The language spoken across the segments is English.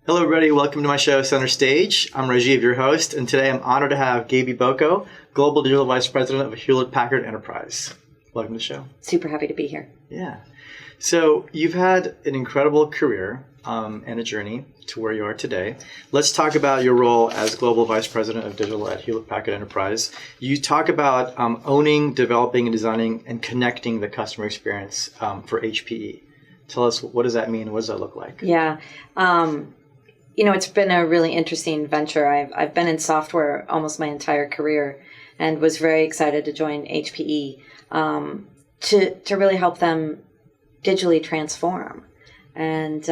Hello, everybody. Welcome to my show, Center Stage. I'm Rajiv, your host, and today I'm honored to have Gabrielle Boko, Global Digital Vice President of Hewlett Packard Enterprise. Welcome to the show. Super happy to be here. Yeah. So you've had an incredible career and a journey to where you are today. Let's talk about your role as Global Vice President of Digital at Hewlett Packard Enterprise. You talk about owning, developing, and designing and connecting the customer experience for HPE. Tell us, what does that mean? What does that look like? Yeah. It's been a really interesting venture. I've been in software almost my entire career and was very excited to join HPE to really help them digitally transform. And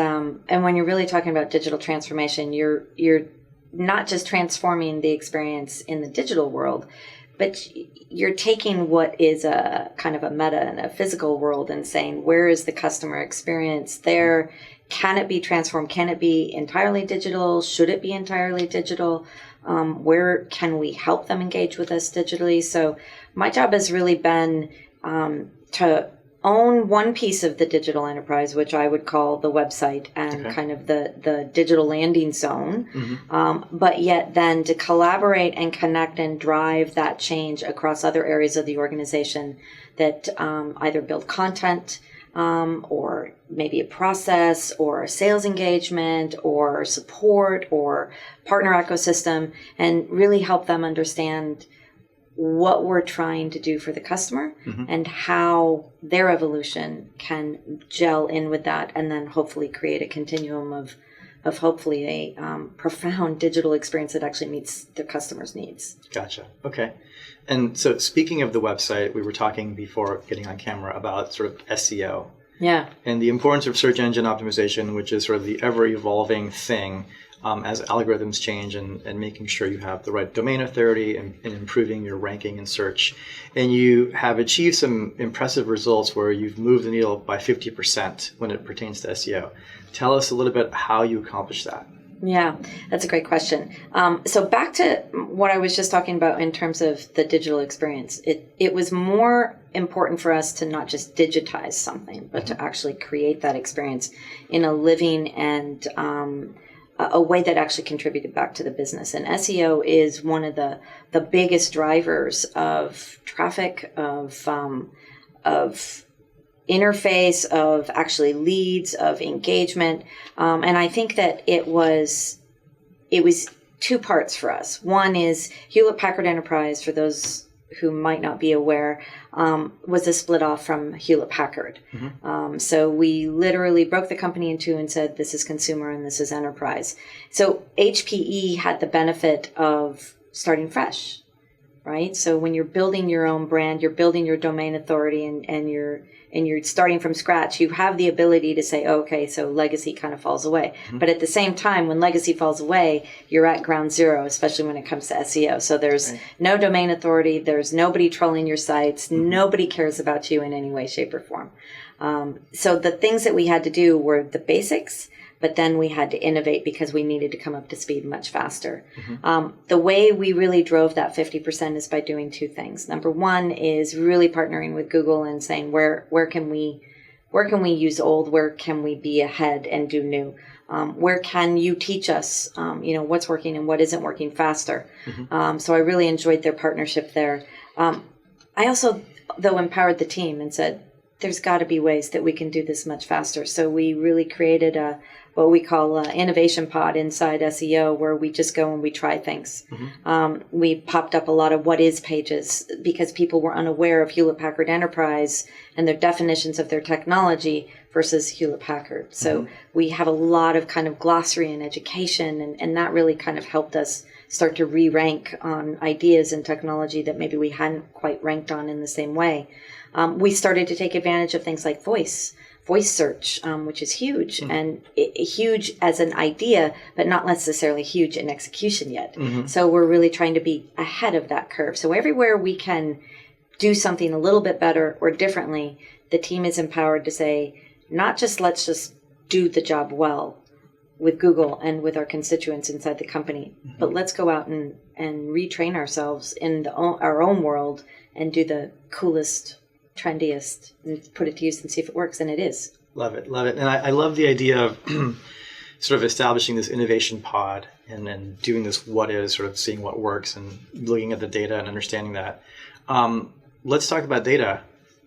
when you're really talking about digital transformation, you're not just transforming the experience in the digital world, but you're taking what is a kind of a meta and a physical world and saying, where is the customer experience there? Can it be transformed? Can it be entirely digital? Should it be entirely digital? Where can we help them engage with us digitally? So my job has really been to own one piece of the digital enterprise, which I would call the website and kind of the digital landing zone, but yet then to collaborate and connect and drive that change across other areas of the organization that either build content, or maybe a process or a sales engagement or support or partner ecosystem, and really help them understand what we're trying to do for the customer and how their evolution can gel in with that, and then hopefully create a continuum of hopefully a profound digital experience that actually meets the customer's needs. Gotcha. Okay. And so speaking of the website, we were talking before getting on camera about sort of SEO. Yeah. And the importance of search engine optimization, which is sort of the ever-evolving thing as algorithms change, and making sure you have the right domain authority and improving your ranking in search. And you have achieved some impressive results where you've moved the needle by 50% when it pertains to SEO. Tell us a little bit how you accomplished that. Yeah, that's a great question. So back to what I was just talking about in terms of the digital experience, it was more important for us to not just digitize something, but to actually create that experience in a living and a way that actually contributed back to the business. And SEO is one of the biggest drivers of traffic, of interface, of actually leads, of engagement. And I think that it was two parts for us. One is Hewlett Packard Enterprise, for those who might not be aware, was a split off from Hewlett Packard. So we literally broke the company in two and said, this is consumer and this is enterprise. So HPE had the benefit of starting fresh, right? So when you're building your own brand, you're building your domain authority, and you're starting from scratch, you have the ability to say, okay, so legacy kind of falls away. But at the same time, when legacy falls away, you're at ground zero, especially when it comes to SEO. So there's no domain authority, there's nobody trolling your sites, nobody cares about you in any way, shape, or form. So the things that we had to do were the basics, but then we had to innovate because we needed to come up to speed much faster. The way we really drove that 50% is by doing two things. Number one is really partnering with Google and saying, where can we use old? Where can we be ahead and do new? Where can you teach us, what's working and what isn't working faster? So I really enjoyed their partnership there. I also, though, empowered the team and said, there's got to be ways that we can do this much faster. So we really created what we call an innovation pod inside SEO, where we just go and we try things. We popped up a lot of what is pages because people were unaware of Hewlett Packard Enterprise and their definitions of their technology versus Hewlett Packard. So we have a lot of kind of glossary and education, and that really kind of helped us start to re-rank on ideas and technology that maybe we hadn't quite ranked on in the same way. We started to take advantage of things like voice search, which is huge, and huge as an idea, but not necessarily huge in execution yet. So we're really trying to be ahead of that curve. So everywhere we can do something a little bit better or differently, the team is empowered to say, not just let's just do the job well with Google and with our constituents inside the company, but let's go out and retrain ourselves in our own world and do the coolest, trendiest, and put it to use and see if it works. And it is. Love it. Love it. And I love the idea of sort of establishing this innovation pod and then doing this what is, sort of seeing what works and looking at the data and understanding that. Let's talk about data,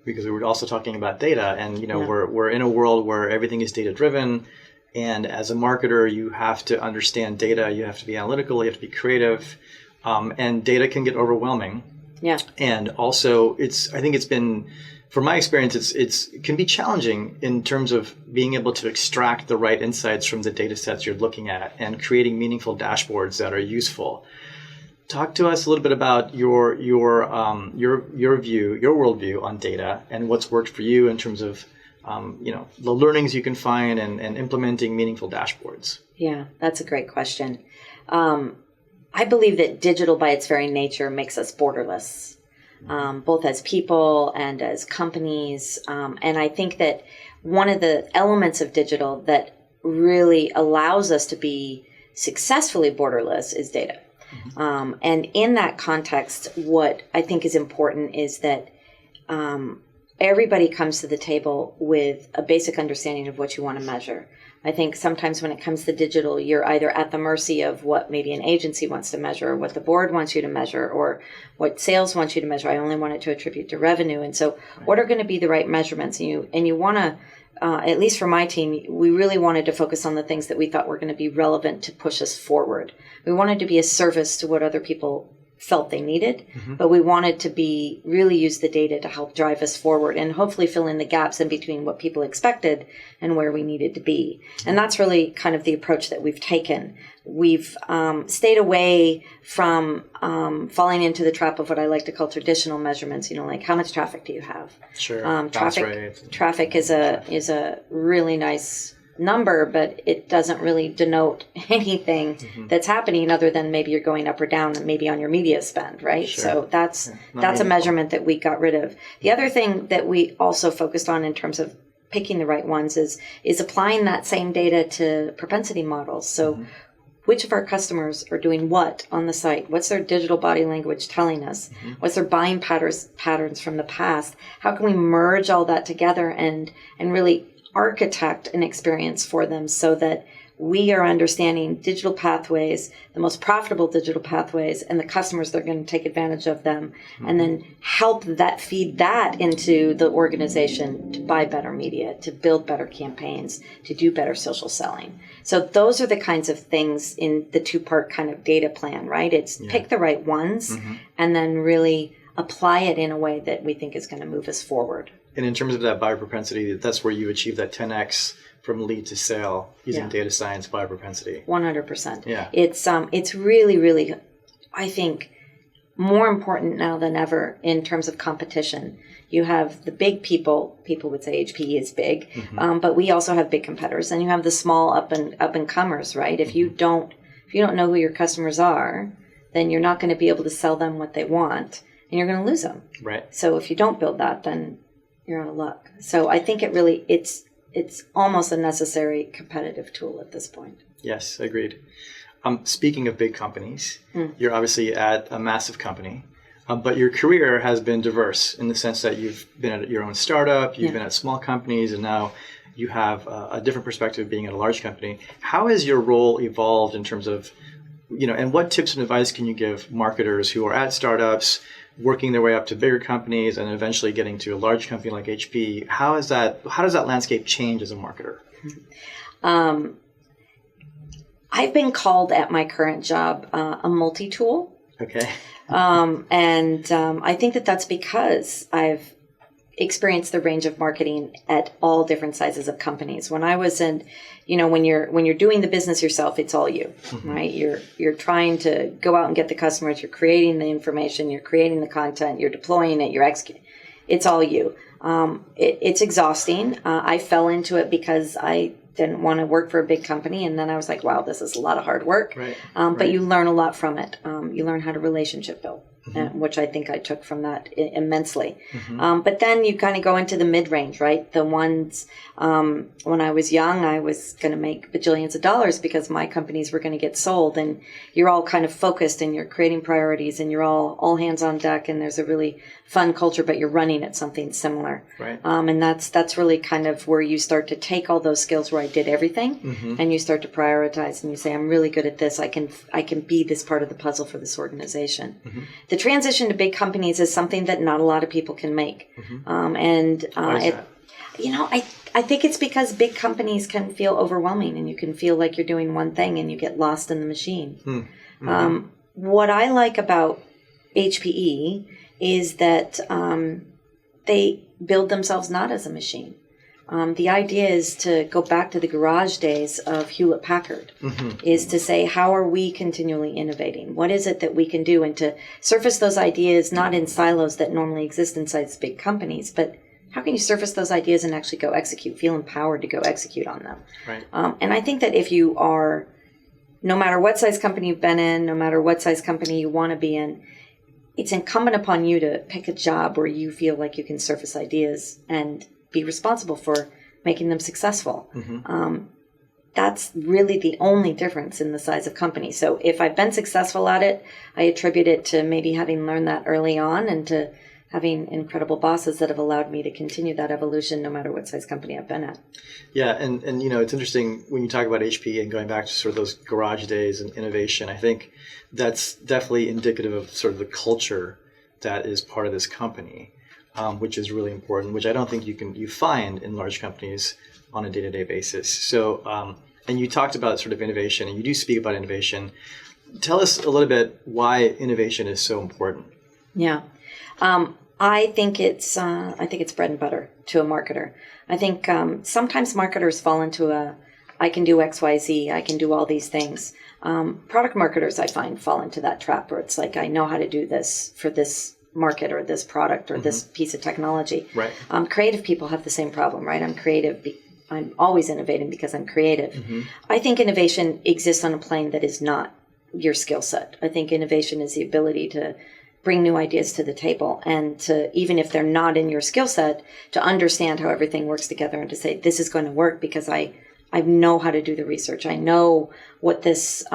because we were also talking about data, and we're in a world where everything is data driven, and as a marketer you have to understand data, you have to be analytical, you have to be creative, and data can get overwhelming. Yeah. And also I think it's been, from my experience, it can be challenging in terms of being able to extract the right insights from the data sets you're looking at and creating meaningful dashboards that are useful. Talk to us a little bit about your view, your worldview on data, and what's worked for you in terms of the learnings you can find and implementing meaningful dashboards. Yeah, that's a great question. I believe that digital by its very nature makes us borderless, both as people and as companies. And I think that one of the elements of digital that really allows us to be successfully borderless is data. And in that context, what I think is important is that everybody comes to the table with a basic understanding of what you want to measure. I think sometimes when it comes to digital, you're either at the mercy of what maybe an agency wants to measure, or what the board wants you to measure, or what sales wants you to measure. I only want it to attribute to revenue. And so what are going to be the right measurements? And you want to, at least for my team, we really wanted to focus on the things that we thought were going to be relevant to push us forward. We wanted to be a service to what other people felt they needed, but we wanted to really use the data to help drive us forward and hopefully fill in the gaps in between what people expected and where we needed to be. And that's really kind of the approach that we've taken. We've stayed away from falling into the trap of what I like to call traditional measurements, like how much traffic do you have? Sure. Traffic is a really nice number, but it doesn't really denote anything that's happening other than maybe you're going up or down and maybe on your media spend, right? Sure. So that's a measurement that we got rid of. The other thing that we also focused on in terms of picking the right ones is applying that same data to propensity models. So which of our customers are doing what on the site? What's their digital body language telling us? What's their buying patterns from the past? How can we merge all that together and really architect an experience for them so that we are understanding digital pathways, the most profitable digital pathways, and the customers that are going to take advantage of them, and then help feed that into the organization to buy better media, to build better campaigns, to do better social selling. So those are the kinds of things in the two-part kind of data plan, right? It's pick the right ones and then really apply it in a way that we think is going to move us forward. And in terms of that buyer propensity, that's where you achieve that 10x from lead to sale using data science buyer propensity. 100%. Yeah. It's really, really, I think, more important now than ever in terms of competition. You have the big people would say HP is big, but we also have big competitors, and you have the small up and comers, right? If you don't know who your customers are, then you're not going to be able to sell them what they want, and you're going to lose them. Right. So if you don't build that, then you're out of luck. So I think it's almost a necessary competitive tool at this point. Yes, agreed. Speaking of big companies, you're obviously at a massive company, but your career has been diverse in the sense that you've been at your own startup, you've been at small companies, and now you have a different perspective of being at a large company. How has your role evolved in terms of, and what tips and advice can you give marketers who are at startups, working their way up to bigger companies and eventually getting to a large company like HP? How does that landscape change as a marketer? I've been called at my current job a multi-tool. Okay. I think that that's because I've experienced the range of marketing at all different sizes of companies. When I was in, when you're doing the business yourself, it's all you, right? You're trying to go out and get the customers. You're creating the information. You're creating the content. You're deploying it. You're executing. It's all you. It's exhausting. I fell into it because I didn't want to work for a big company, and then I was like, wow, this is a lot of hard work. Right. But you learn a lot from it. You learn how to relationship build. which I think I took from that immensely. But then you kind of go into the mid-range, right? The ones, when I was young, I was going to make bajillions of dollars because my companies were going to get sold, and you're all kind of focused and you're creating priorities and you're all hands on deck, and there's a really fun culture, but you're running at something similar. Right. And that's really kind of where you start to take all those skills where I did everything, and you start to prioritize, and you say, I'm really good at this. I can be this part of the puzzle for this organization. The transition to big companies is something that not a lot of people can make. Why is that? I think it's because big companies can feel overwhelming, and you can feel like you're doing one thing and you get lost in the machine. What I like about HPE is that they build themselves not as a machine. The idea is to go back to the garage days of Hewlett Packard, is to say, how are we continually innovating? What is it that we can do? And to surface those ideas not in silos that normally exist inside big companies, but how can you surface those ideas and actually go execute, feel empowered to go execute on them? Right. And I think that if you are, no matter what size company you've been in, no matter what size company you want to be in, it's incumbent upon you to pick a job where you feel like you can surface ideas and be responsible for making them successful. That's really the only difference in the size of company. So if I've been successful at it, I attribute it to maybe having learned that early on, and to having incredible bosses that have allowed me to continue that evolution no matter what size company I've been at. Yeah, and it's interesting when you talk about HP and going back to sort of those garage days and innovation. I think that's definitely indicative of sort of the culture that is part of this company, which is really important, which I don't think you find in large companies on a day-to-day basis. So, and you talked about sort of innovation, and you do speak about innovation. Tell us a little bit why innovation is so important. Yeah. I think it's bread and butter to a marketer. I think sometimes marketers fall into I can do X, Y, Z, I can do all these things. Product marketers, I find, fall into that trap where it's like, I know how to do this for this market or this product or this piece of technology. Right. Creative people have the same problem, right? I'm creative. I'm always innovating because I'm creative. I think innovation exists on a plane that is not your skill set. I think innovation is the ability to bring new ideas to the table, and to, even if they're not in your skill set, to understand how everything works together and to say, this is going to work because I know how to do the research. I know what this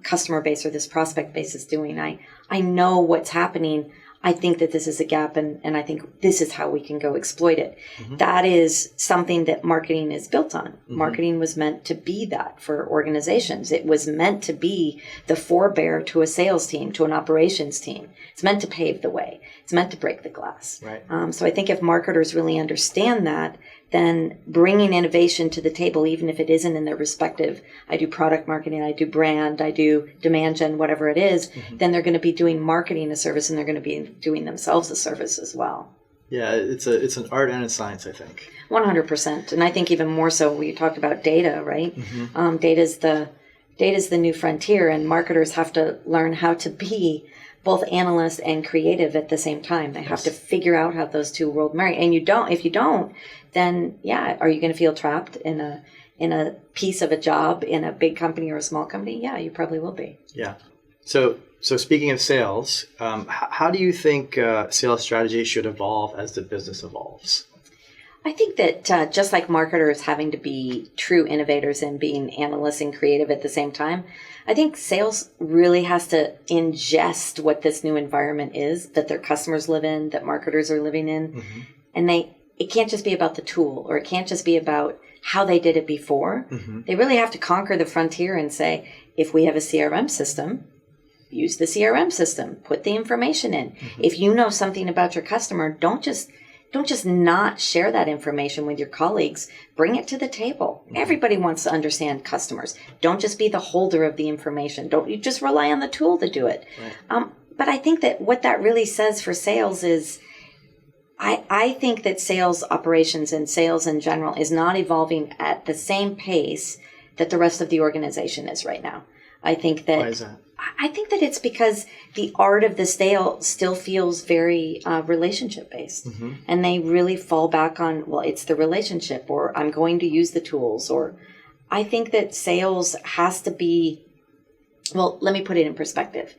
customer base or this prospect base is doing. I know what's happening. I think that this is a gap, and I think this is how we can go exploit it. That is something that marketing is built on. Marketing was meant to be that for organizations. It was meant to be the forebear to a sales team, to an operations team. It's meant to pave the way. It's meant to break the glass. Right. So I think if marketers really understand that, then bringing innovation to the table, even if it isn't in their respective, I do product marketing, I do brand, I do demand gen, whatever it is, then they're going to be doing marketing a service, and they're going to be doing themselves a service as well. Yeah, it's an art and a science, I think. 100%. And I think even more so when you talked about data, right? Data's the new frontier, and marketers have to learn how to be both analyst and creative at the same time. They have to figure out how those two worlds marry. And if you don't, then are you going to feel trapped in a piece of a job in a big company or a small company? Yeah, you probably will be. Yeah. So speaking of sales, how do you think sales strategy should evolve as the business evolves? I think that just like marketers having to be true innovators and being analysts and creative at the same time, I think sales really has to ingest what this new environment is that their customers live in, that marketers are living in. And it can't just be about the tool, or it can't just be about how they did it before. They really have to conquer the frontier and say, if we have a CRM system, use the CRM system, put the information in. If you know something about your customer, don't just not share that information with your colleagues. Bring it to the table. Everybody wants to understand customers. Don't just be the holder of the information. Don't you just rely on the tool to do it. Right. But I think that what that really says for sales is, I think that sales operations and sales in general is not evolving at the same pace that the rest of the organization is right now. I think that. Why is that? I think that it's because the art of the sale still feels very relationship based, and they really fall back on, well, it's the relationship, or I'm going to use the tools, or I think that sales has to be, well, let me put it in perspective.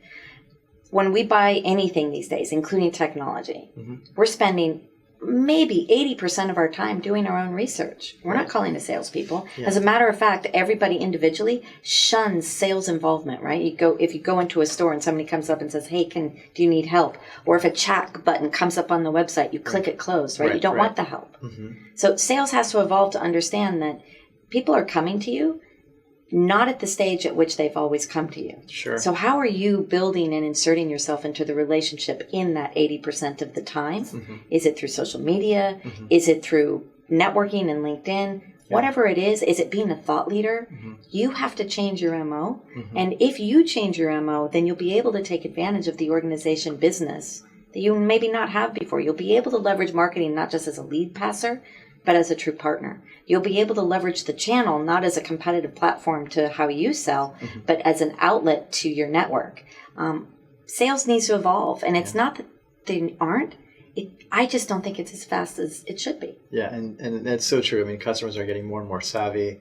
when we buy anything these days, including technology, Mm-hmm. we're spending maybe 80% of our time doing our own research. We're not calling the salespeople. Yeah. As a matter of fact, everybody individually shuns sales involvement, right? If you go into a store and somebody comes up and says, "Hey, do you need help?" Or if a chat button comes up on the website, you click it closed, right? You don't want the help. Mm-hmm. So sales has to evolve to understand that people are coming to you not at the stage at which they've always come to you. Sure. So how are you building and inserting yourself into the relationship in that 80% of the time? Mm-hmm. Is it through social media? Mm-hmm. Is it through networking and LinkedIn? Yeah. Whatever it is it being a thought leader? Mm-hmm. You have to change your MO. Mm-hmm. And if you change your MO, then you'll be able to take advantage of the organization business that you maybe not have before. You'll be able to leverage marketing not just as a lead passer, but as a true partner. You'll be able to leverage the channel not as a competitive platform to how you sell, mm-hmm. but as an outlet to your network. Sales needs to evolve, and it's not that they aren't. I just don't think it's as fast as it should be. Yeah, and that's so true. I mean, customers are getting more and more savvy,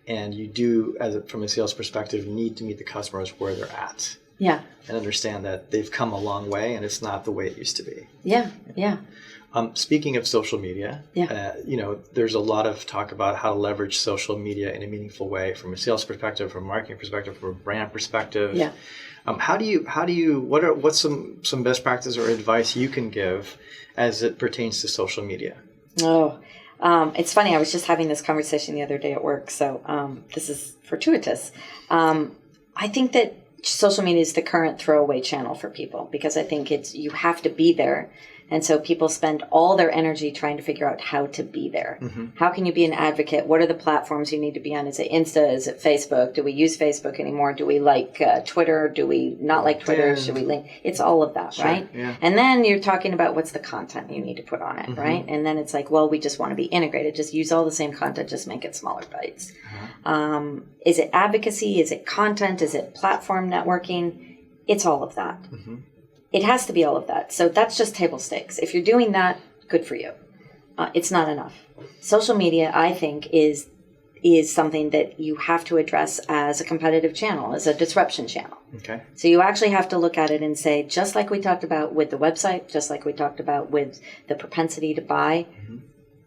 and you do, from a sales perspective, need to meet the customers where they're at. Yeah. And understand that they've come a long way, and it's not the way it used to be. Yeah, yeah. Speaking of social media, there's a lot of talk about how to leverage social media in a meaningful way from a sales perspective, from a marketing perspective, from a brand perspective. Yeah. What's some best practice or advice you can give as it pertains to social media? Oh, it's funny. I was just having this conversation the other day at work, so this is fortuitous. I think that social media is the current throwaway channel for people because I think you have to be there. And so people spend all their energy trying to figure out how to be there. Mm-hmm. How can you be an advocate? What are the platforms you need to be on? Is it Insta? Is it Facebook? Do we use Facebook anymore? Do we like Twitter? Do we not like Twitter? Should we link? It's all of that, sure, right? Yeah. And then you're talking about what's the content you need to put on it, mm-hmm. right? And then it's like, well, we just want to be integrated. Just use all the same content, just make it smaller bites. Uh-huh. Is it advocacy? Is it content? Is it platform networking? It's all of that. Mm-hmm. It has to be all of that. So that's just table stakes. If you're doing that, good for you. It's not enough. Social media, I think, is something that you have to address as a competitive channel, as a disruption channel. Okay. So you actually have to look at it and say, just like we talked about with the website, just like we talked about with the propensity to buy, mm-hmm.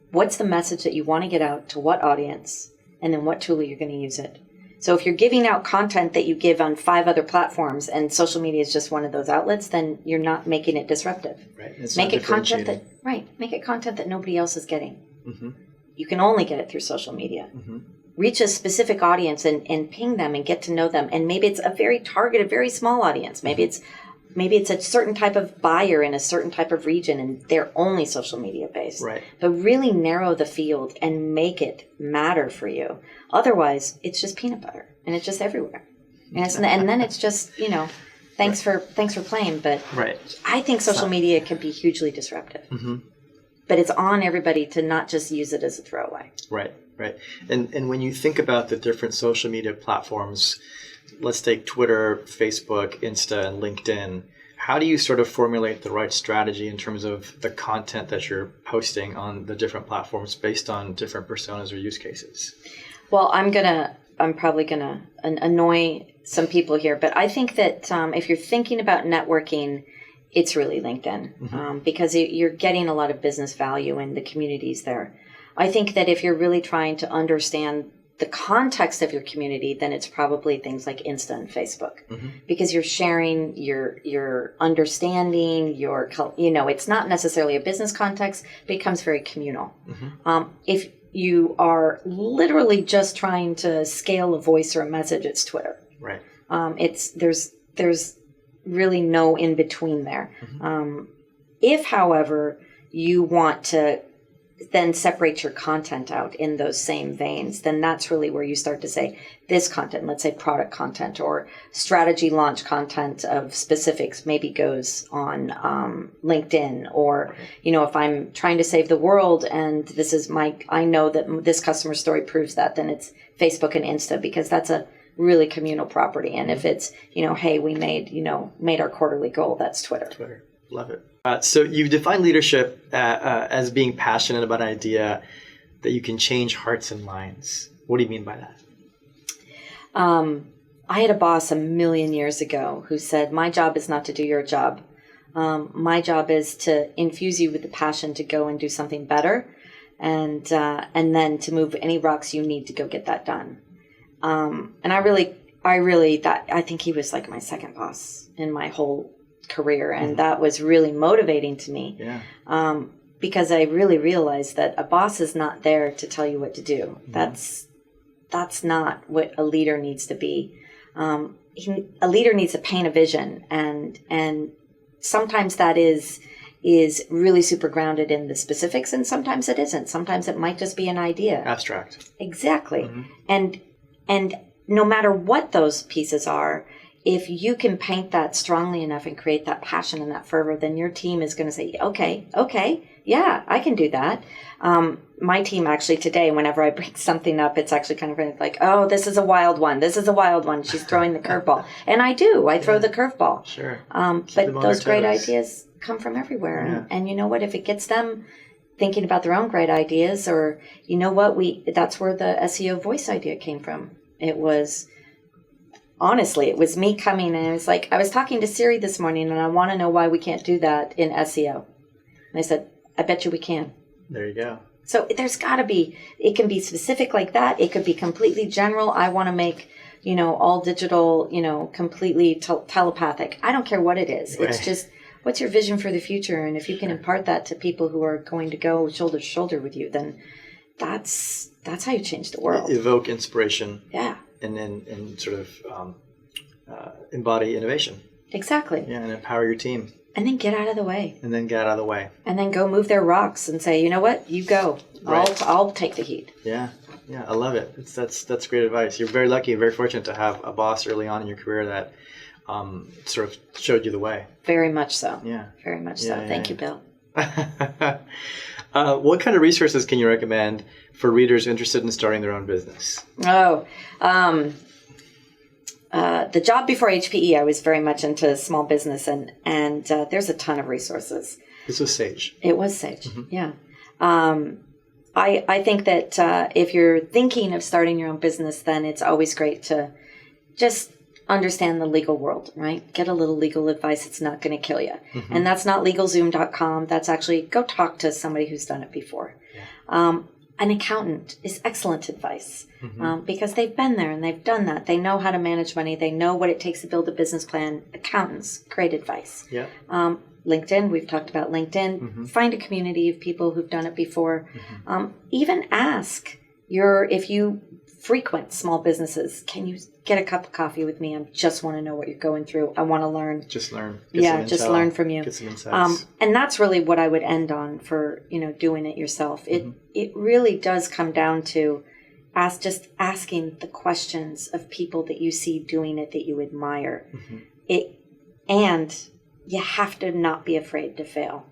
what's the message that you want to get out to what audience, and then what tool are you going to use it? So if you're giving out content that you give on 5 other platforms and social media is just one of those outlets, then you're not making it disruptive. Right. Make it content that nobody else is getting. Mm-hmm. You can only get it through social media. Mm-hmm. Reach a specific audience and ping them and get to know them. And maybe it's a very targeted, very small audience. Maybe it's a certain type of buyer in a certain type of region and they're only social media based. Right. But really narrow the field and make it matter for you. Otherwise, it's just peanut butter and it's just everywhere. And then it's just, thanks for playing. But right. I think social media can be hugely disruptive. Mm-hmm. But it's on everybody to not just use it as a throwaway. Right, right. And when you think about the different social media platforms, let's take Twitter, Facebook, Insta, and LinkedIn. How do you sort of formulate the right strategy in terms of the content that you're posting on the different platforms based on different personas or use cases? Well, I'm probably gonna annoy some people here, but I think that if you're thinking about networking, it's really LinkedIn, mm-hmm. Because you're getting a lot of business value in the communities there. I think that if you're really trying to understand the context of your community, then it's probably things like Insta and Facebook, mm-hmm. because you're sharing your understanding, it's not necessarily a business context, but it becomes very communal. Mm-hmm. If you are literally just trying to scale a voice or a message, it's Twitter. Right. There's really no in between there. Mm-hmm. If, however, you want to then separate your content out in those same veins, then that's really where you start to say this content, let's say product content or strategy launch content of specifics maybe goes on LinkedIn, or, if I'm trying to save the world and this is I know that this customer story proves that, then it's Facebook and Insta, because that's a really communal property. And if it's, hey, we made our quarterly goal, that's Twitter. Love it. So you've defined leadership as being passionate about an idea that you can change hearts and minds. What do you mean by that? I had a boss a million years ago who said, my job is not to do your job. My job is to infuse you with the passion to go and do something better, and then to move any rocks you need to go get that done. And I think he was like my second boss in my whole career, and that was really motivating to me. Yeah. Because I really realized that a boss is not there to tell you what to do. That's not what a leader needs to be. A leader needs to paint a vision, and sometimes that is really super grounded in the specifics, and sometimes it isn't. Sometimes it might just be an idea. Abstract. Exactly. And no matter what those pieces are, if you can paint that strongly enough and create that passion and that fervor, then your team is going to say, okay, yeah, I can do that. My team actually today, whenever I bring something up, it's actually kind of like, oh, this is a wild one. This is a wild one. She's throwing the curveball. And I do. I throw the curveball. Sure. But those great ideas come from everywhere. Yeah. And you know what? If it gets them thinking about their own great ideas, or you know what, that's where the SEO voice idea came from. It was me coming, and it was like, I was talking to Siri this morning, and I want to know why we can't do that in SEO. And I said, I bet you we can. There you go. So there's got to be, it can be specific like that. It could be completely general. I want to make, all digital, completely telepathic. I don't care what it is. Right. It's just, what's your vision for the future? And if you can impart that to people who are going to go shoulder to shoulder with you, then that's how you change the world. Evoke inspiration. Yeah. And sort of embody innovation. Exactly. Yeah, and empower your team. And then get out of the way. And then get out of the way. And then go move their rocks and say, you know what? You go. Right. I'll take the heat. Yeah, I love it. That's great advice. You're very lucky, very fortunate to have a boss early on in your career that sort of showed you the way. Very much so. Yeah. Very much so. Thank you, Bill. What kind of resources can you recommend for readers interested in starting their own business? The job before HPE, I was very much into small business, and there's a ton of resources. This was Sage. It was Sage, yeah. I think that if you're thinking of starting your own business, then it's always great to just understand the legal world, right? Get a little legal advice. It's not going to kill you. And that's not LegalZoom.com. That's actually, go talk to somebody who's done it before. Yeah. An accountant is excellent advice because they've been there and they've done that. They know how to manage money. They know what it takes to build a business plan. Accountants, great advice. Yeah. LinkedIn, we've talked about LinkedIn. Find a community of people who've done it before. Even ask if you frequent small businesses, can you get a cup of coffee with me? I just want to know what you're going through. I want to learn. Just learn. Just learn from you. Get some insights. And that's really what I would end on for, doing it yourself. It really does come down to asking the questions of people that you see doing it that you admire. And you have to not be afraid to fail.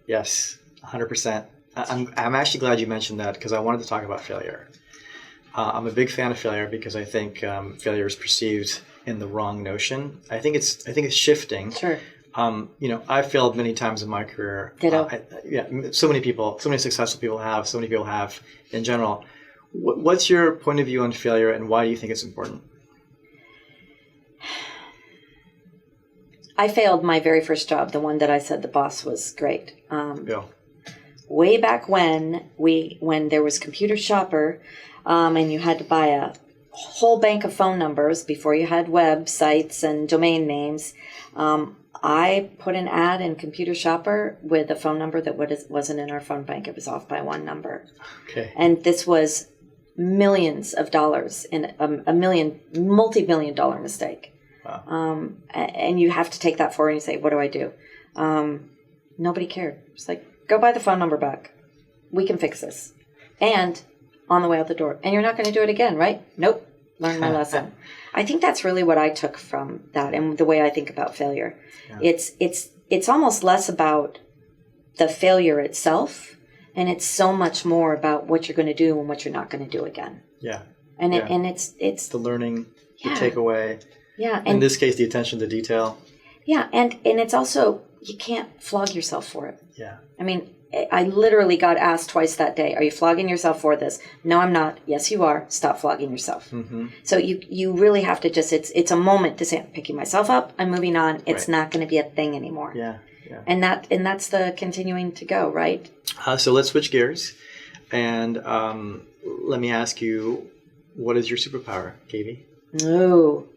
Yes, 100%. I'm actually glad you mentioned that because I wanted to talk about failure. I'm a big fan of failure because I think failure is perceived in the wrong notion. I think it's shifting. Sure. I've failed many times in my career. Ditto. So many successful people have. So many people have in general. What's your point of view on failure, and why do you think it's important? I failed my very first job, the one that I said the boss was great. Yeah. Way back when there was Computer Shopper, and you had to buy a whole bank of phone numbers before you had websites and domain names. I put an ad in Computer Shopper with a phone number that wasn't in our phone bank. It was off by one number. Okay. And this was millions of dollars in a multi-million dollar mistake. Wow. And you have to take that forward and you say, what do I do? Nobody cared. It's like, go buy the phone number back. We can fix this. And on the way out the door. And you're not going to do it again, right? Nope. Learn my lesson. I think that's really what I took from that and the way I think about failure. Yeah. It's almost less about the failure itself, and it's so much more about what you're going to do and what you're not going to do again. Yeah. And it's the learning, the takeaway. Yeah. In this case, the attention to detail. Yeah, and it's also, you can't flog yourself for it. Yeah. I mean, I literally got asked twice that day, are you flogging yourself for this? No, I'm not. Yes, you are. Stop flogging yourself. So you really have to just, it's a moment to say, I'm picking myself up, I'm moving on. It's not going to be a thing anymore. Yeah. And that's the continuing to go, right? So let's switch gears. And let me ask you, what is your superpower, Gaby? Ooh.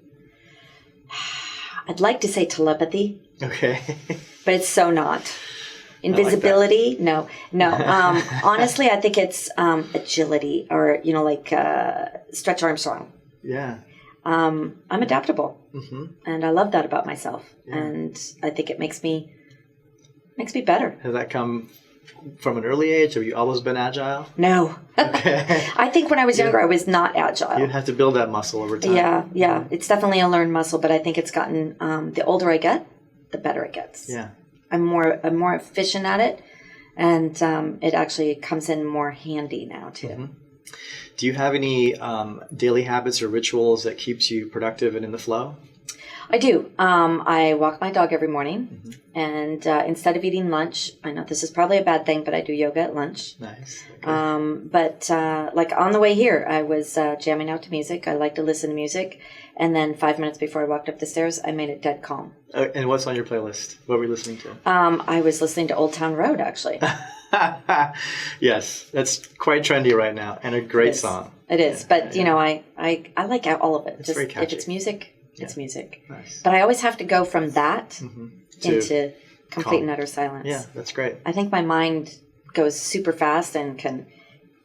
I'd like to say telepathy. Okay. But it's so not. Invisibility? No. Honestly, I think it's agility, or Stretch Armstrong. Yeah. I'm adaptable, and I love that about myself, and I think it makes me better. Has that come from an early age? Have you always been agile? No. Okay. I think when I was younger, I was not agile. You have to build that muscle over time. Yeah. It's definitely a learned muscle, but I think it's gotten the older I get, the better it gets. Yeah. I'm more efficient at it, and it actually comes in more handy now too. Do you have any daily habits or rituals that keeps you productive and in the flow? I do. I walk my dog every morning, and instead of eating lunch, I know this is probably a bad thing, but I do yoga at lunch. Nice. Okay. But on the way here, I was jamming out to music. I like to listen to music. And then 5 minutes before I walked up the stairs, I made it dead calm. And what's on your playlist? What were you listening to? I was listening to Old Town Road, actually. Yes, that's quite trendy right now, and a great song. It is, but I like all of it. It's very catchy. If it's music, it's music. Nice. But I always have to go from that into complete calm. and utter silence. Yeah, that's great. I think my mind goes super fast and can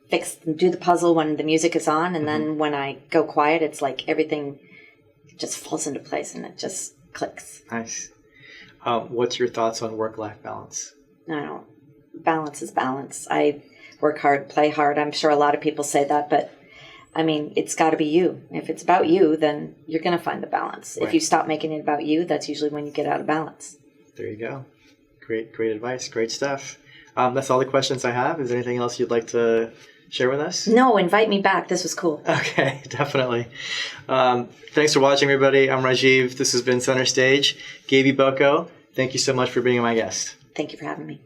do the puzzle when the music is on, and then when I go quiet, it's like everything just falls into place and it just clicks. Nice. What's your thoughts on work-life balance? No, balance is balance. I work hard, play hard. I'm sure a lot of people say that, but I mean, it's got to be you. If it's about you, then you're going to find the balance. Right. If you stop making it about you, that's usually when you get out of balance. There you go. Great advice. Great stuff. That's all the questions I have. Is there anything else you'd like to share with us? No, invite me back. This was cool. Okay, definitely. Thanks for watching, everybody. I'm Rajiv. This has been Center Stage. Gaby Boko, thank you so much for being my guest. Thank you for having me.